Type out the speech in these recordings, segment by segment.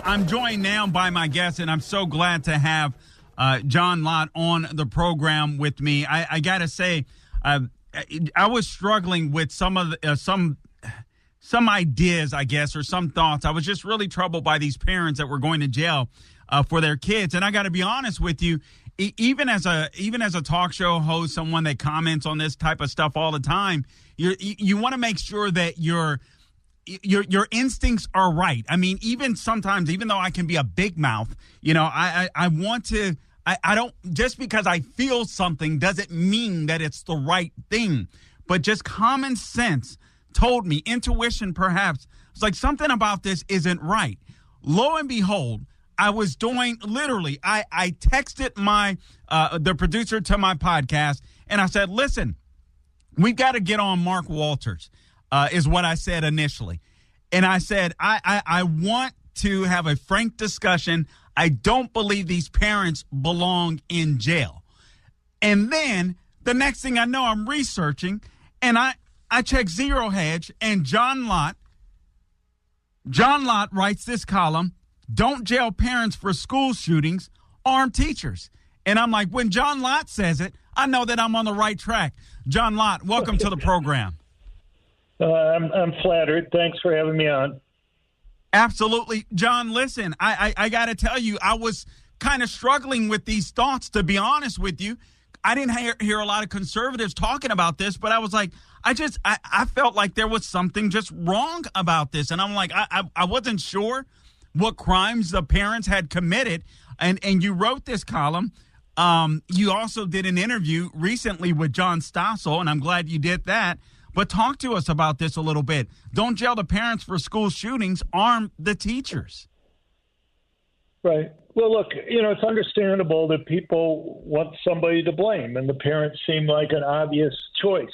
I'm joined now by my guest, and I'm so glad to have John Lott on the program with me. I got to say, I was struggling with some of the, some ideas, I guess, or some thoughts. I was just really troubled by these parents that were going to jail for their kids. And I got to be honest with you, even as a talk show host, someone that comments on this type of stuff all the time, you want to make sure that your instincts are right. I mean, even sometimes, even though I can be a big mouth, I want to. I don't, just because I feel something doesn't mean that it's the right thing. But just common sense told me, intuition perhaps, it's like something about this isn't right. Lo and behold, I was doing, literally, I texted the producer to my podcast, and I said, listen, we've got to get on Mark Walters, is what I said initially. And I said, I want to have a frank discussion. I don't believe these parents belong in jail. And then the next thing I know, I'm researching, and I check Zero Hedge, and John Lott writes this column, "Don't jail parents for school shootings, arm teachers." And I'm like, when John Lott says it, I know that I'm on the right track. John Lott, welcome to the program. I'm flattered. Thanks for having me on. Absolutely. John, listen, I got to tell you, I was kind of struggling with these thoughts, to be honest with you. I didn't hear a lot of conservatives talking about this, but I was like, I felt like there was something just wrong about this. And I'm like, I wasn't sure what crimes the parents had committed. And you wrote this column. You also did an interview recently with John Stossel, and I'm glad you did that. But talk to us about this a little bit. Don't jail the parents for school shootings, arm the teachers. Right. Well, look, it's understandable that people want somebody to blame, and the parents seem like an obvious choice.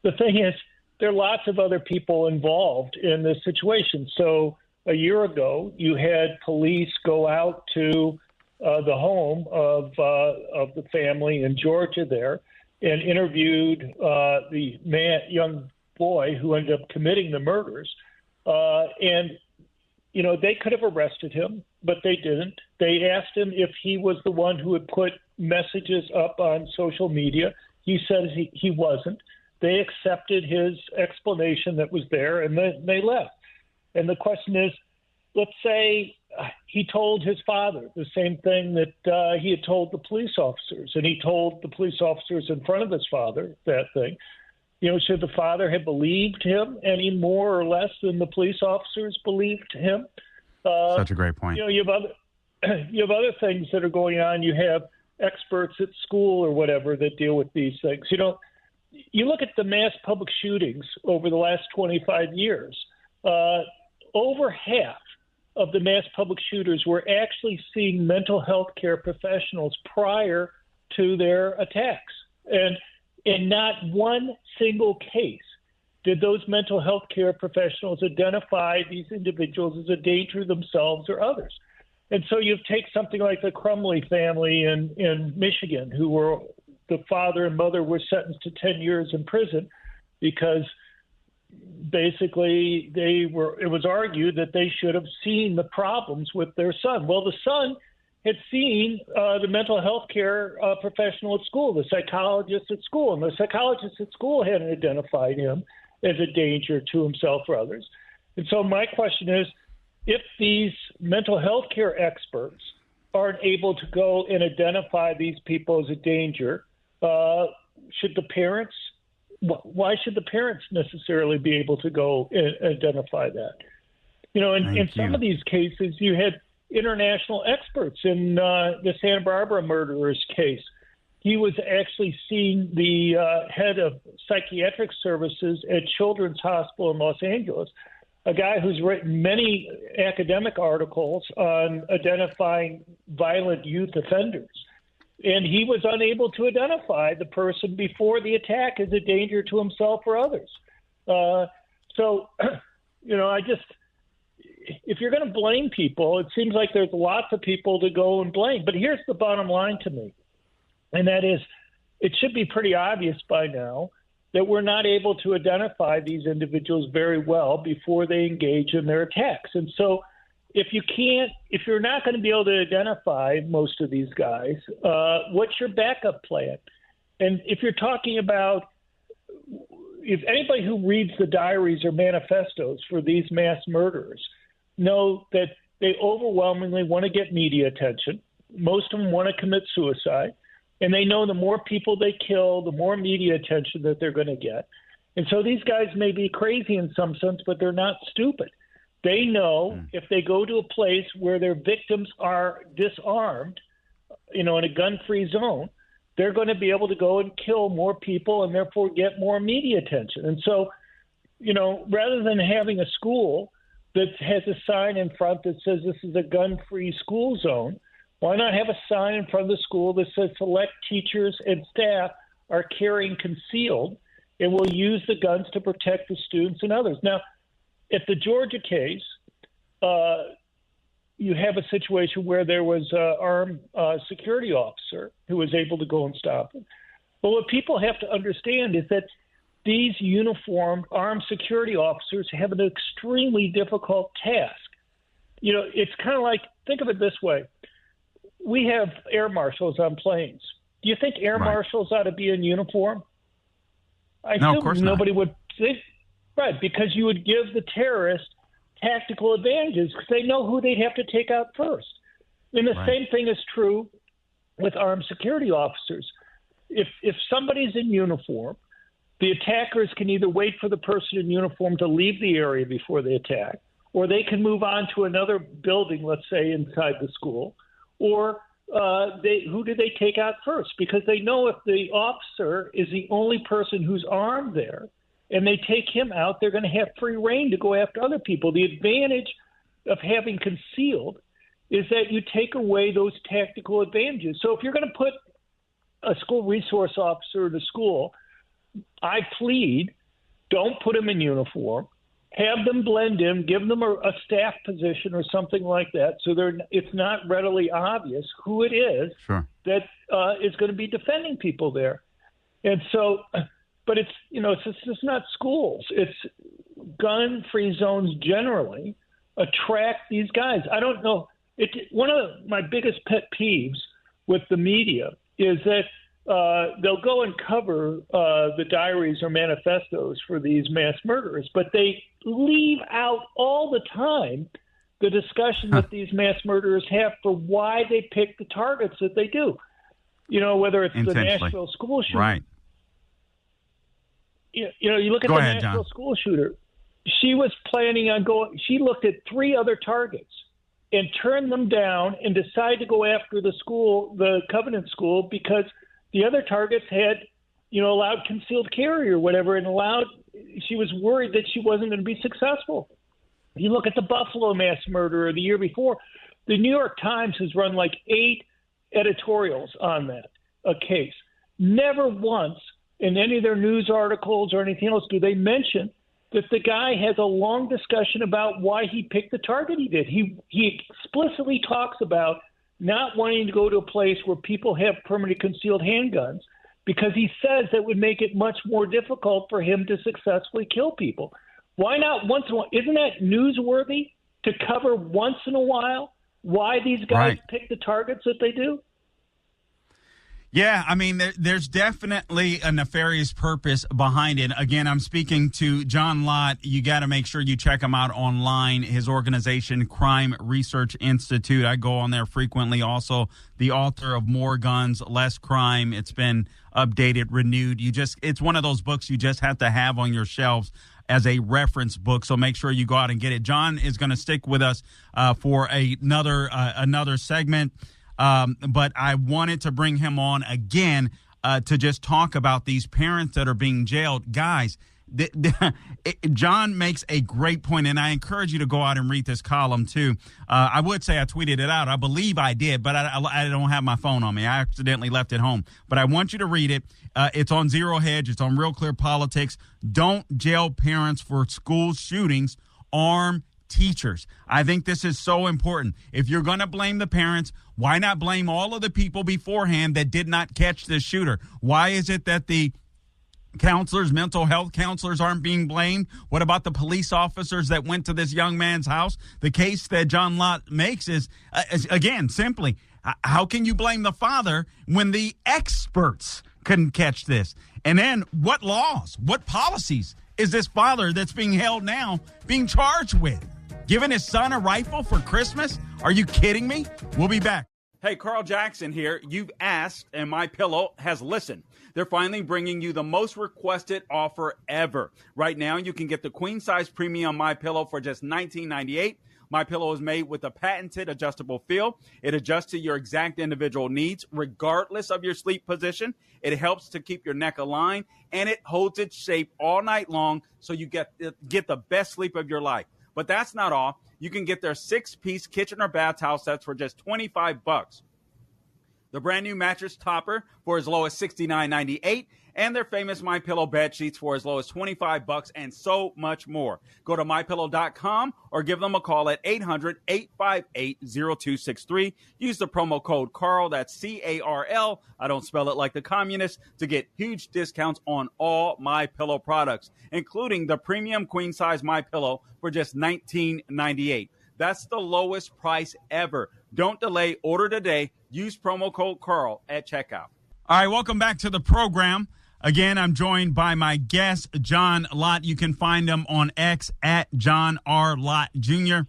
The thing is, there are lots of other people involved in this situation. So a year ago, you had police go out to the home of the family in Georgia there and interviewed the young boy who ended up committing the murders. And they could have arrested him, but they didn't. They asked him if he was the one who had put messages up on social media. He said he wasn't. They accepted his explanation that was there, and then they left. And the question is, let's say he told his father the same thing that he had told the police officers, and he told the police officers in front of his father that thing. Should the father have believed him any more or less than the police officers believed him? Such a great point. You have other things that are going on. You have experts at school or whatever that deal with these things. You look at the mass public shootings over the last 25 years, over half of the mass public shooters were actually seeing mental health care professionals prior to their attacks. And in not one single case did those mental health care professionals identify these individuals as a danger to themselves or others. And so you take something like the Crumley family in Michigan, who were the father and mother were sentenced to 10 years in prison because basically it was argued that they should have seen the problems with their son. Well, the son had seen the mental health care professional at school, the psychologist at school, and the psychologist at school hadn't identified him as a danger to himself or others. And so my question is, if these mental health care experts aren't able to go and identify these people as a danger, should the parents? Why should the parents necessarily be able to go and identify that? In some of these cases, you had international experts. In the Santa Barbara murderer's case, he was actually seeing the head of psychiatric services at Children's Hospital in Los Angeles, a guy who's written many academic articles on identifying violent youth offenders. And he was unable to identify the person before the attack as a danger to himself or others. If you're going to blame people, it seems like there's lots of people to go and blame. But here's the bottom line to me, and that is it should be pretty obvious by now that we're not able to identify these individuals very well before they engage in their attacks. And so if you're not going to be able to identify most of these guys, what's your backup plan? And if you're talking about, if anybody who reads the diaries or manifestos for these mass murderers know that they overwhelmingly want to get media attention. Most of them want to commit suicide. And they know the more people they kill, the more media attention that they're going to get. And so these guys may be crazy in some sense, but they're not stupid. They know if they go to a place where their victims are disarmed, in a gun-free zone, they're going to be able to go and kill more people and therefore get more media attention. And so, rather than having a school that has a sign in front that says this is a gun-free school zone, why not have a sign in front of the school that says select teachers and staff are carrying concealed and will use the guns to protect the students and others? Now, at the Georgia case, you have a situation where there was an armed security officer who was able to go and stop him. But what people have to understand is that these uniformed armed security officers have an extremely difficult task. It's kind of like, think of it this way. We have air marshals on planes. Do you think air marshals ought to be in uniform? No, of course nobody would think. Right, because you would give the terrorists tactical advantages because they know who they'd have to take out first. And the same thing is true with armed security officers. If somebody's in uniform, the attackers can either wait for the person in uniform to leave the area before they attack, or they can move on to another building, let's say inside the school, or who do they take out first? Because they know if the officer is the only person who's armed there, and they take him out, they're going to have free reign to go after other people. The advantage of having concealed is that you take away those tactical advantages. So if you're going to put a school resource officer in a school, I plead, don't put them in uniform. Have them blend in, give them a staff position or something like that, so it's not readily obvious who it is that is going to be defending people there. And so, but it's just not schools. It's gun-free zones generally attract these guys. I don't know. One of my biggest pet peeves with the media is that they'll go and cover the diaries or manifestos for these mass murderers, but they leave out all the time the discussion that these mass murderers have for why they pick the targets that they do. Whether it's the Nashville school shooter. Right. You look at Nashville school shooter. She was planning on she looked at 3 other targets and turned them down and decided to go after the Covenant school because the other targets had, allowed concealed carry or whatever, and she was worried that she wasn't going to be successful. You look at the Buffalo mass murder the year before, the New York Times has run like 8 editorials on that case. Never once in any of their news articles or anything else do they mention that the guy has a long discussion about why he picked the target he did. He explicitly talks about not wanting to go to a place where people have permanently concealed handguns because he says that would make it much more difficult for him to successfully kill people. Why not once in a while? Isn't that newsworthy to cover once in a while why these guys pick the targets that they do? Yeah, I mean, there's definitely a nefarious purpose behind it. Again, I'm speaking to John Lott. You got to make sure you check him out online. His organization, Crime Research Institute. I go on there frequently. Also, the author of More Guns, Less Crime. It's been updated, renewed. It's one of those books you just have to have on your shelves as a reference book. So make sure you go out and get it. John is going to stick with us for another segment. But I wanted to bring him on again to just talk about these parents that are being jailed. Guys, John makes a great point, and I encourage you to go out and read this column, too. I would say I tweeted it out. I believe I did, but I don't have my phone on me. I accidentally left it home. But I want you to read it. It's on Zero Hedge. It's on Real Clear Politics. Don't jail parents for school shootings. Arm teachers. I think this is so important. If you're going to blame the parents, why not blame all of the people beforehand that did not catch the shooter? Why is it that the counselors, mental health counselors aren't being blamed? What about the police officers that went to this young man's house? The case that John Lott makes is again, simply, how can you blame the father when the experts couldn't catch this? And then what laws, what policies is this father that's being held now being charged with? Giving his son a rifle for Christmas? Are you kidding me? We'll be back. Hey, Carl Jackson here. You've asked, and MyPillow has listened. They're finally bringing you the most requested offer ever. Right now, you can get the queen-size premium MyPillow for just $19.98. MyPillow is made with a patented adjustable feel. It adjusts to your exact individual needs, regardless of your sleep position. It helps to keep your neck aligned, and it holds its shape all night long so you get the best sleep of your life. But that's not all. You can get their 6-piece kitchen or bath towel sets for just $25. The brand new mattress topper for as low as $69.98, and their famous MyPillow bed sheets for as low as $25, and so much more. Go to MyPillow.com or give them a call at 800-858-0263. Use the promo code Carl, that's C-A-R-L, I don't spell it like the communists, to get huge discounts on all MyPillow products, including the premium queen-size MyPillow for just $19.98. That's the lowest price ever. Don't delay. Order today. Use promo code Carl at checkout. All right, welcome back to the program. Again, I'm joined by my guest, John Lott. You can find him on X at John R. Lott Jr.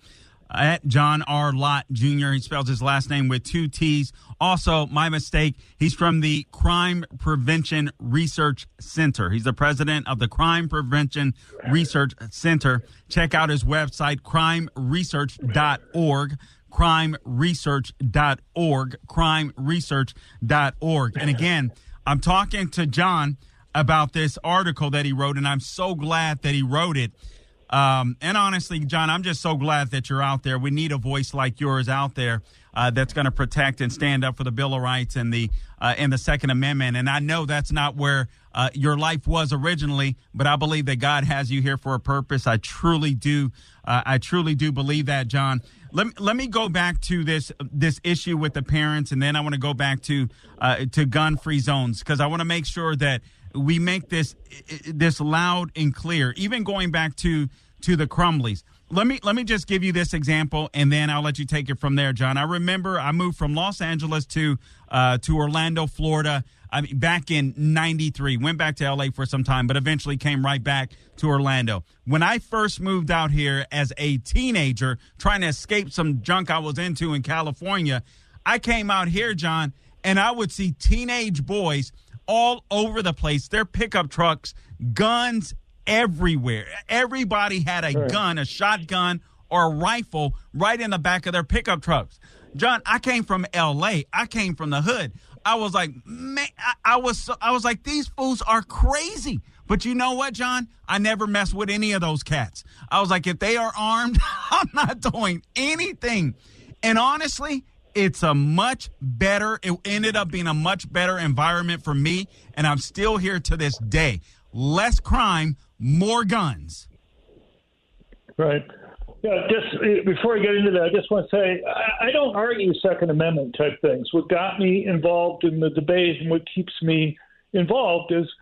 At John R. Lott Jr. He spells his last name with 2 T's. Also, my mistake, he's from the Crime Prevention Research Center. He's the president of the Crime Prevention Research Center. Check out his website, crimeresearch.org. crimeresearch.org, crimeresearch.org. And again, I'm talking to John about this article that he wrote, and I'm so glad that he wrote it. And honestly, John, I'm just so glad that you're out there. We need a voice like yours out there that's going to protect and stand up for the Bill of Rights and the Second Amendment. And I know that's not where your life was originally, but I believe that God has you here for a purpose. I truly do. I truly do believe that, John. Let me go back to this issue with the parents, and then I want to go back to gun-free zones, because I want to make sure that we make this loud and clear. Even going back to the Crumleys. Let me just give you this example, and then I'll let you take it from there, John. I remember I moved from Los Angeles to Orlando, Florida. I mean, back in '93, went back to L.A. for some time, but eventually came right back to Orlando. When I first moved out here as a teenager, trying to escape some junk I was into in California, I came out here, John, and I would see teenage boys all over the place, their pickup trucks, guns everywhere. Everybody had a gun, a shotgun, or a rifle right in the back of their pickup trucks. John, I came from L.A. I came from the hood. I was like, man, I was like, these fools are crazy. But you know what, John? I never messed with any of those cats. I was like, if they are armed, I'm not doing anything. And honestly, it ended up being a much better environment for me, and I'm still here to this day. Less crime, more guns. Right. Yeah, just before I get into that, I just want to say I don't argue Second Amendment type things. What got me involved in the debate and what keeps me involved is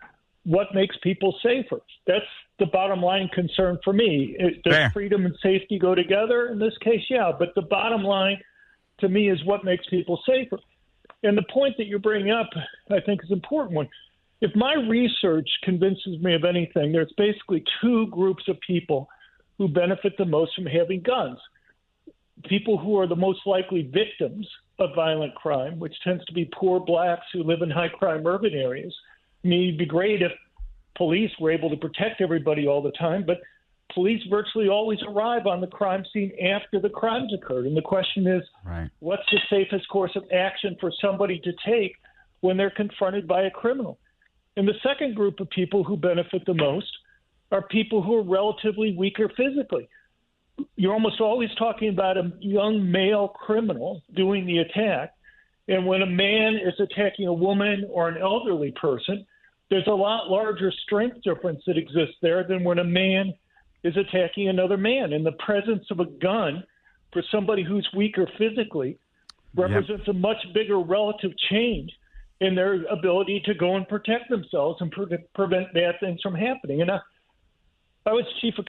what makes people safer. That's the bottom line concern for me. Does freedom and safety go together? In this case, yeah. But the bottom line to me is what makes people safer. And the point that you're bringing up, I think, is an important one. If my research convinces me of anything, there's basically 2 groups of people who benefit the most from having guns. People who are the most likely victims of violent crime, which tends to be poor blacks who live in high-crime urban areas. I mean, it'd be great if police were able to protect everybody all the time, but police virtually always arrive on the crime scene after the crimes occurred. And the question is, What's the safest course of action for somebody to take when they're confronted by a criminal? And the second group of people who benefit the most are people who are relatively weaker physically. You're almost always talking about a young male criminal doing the attack. And when a man is attacking a woman or an elderly person, there's a lot larger strength difference that exists there than when a man is attacking another man. And the presence of a gun for somebody who's weaker physically represents a much bigger relative change in their ability to go and protect themselves and prevent bad things from happening. And I was chief of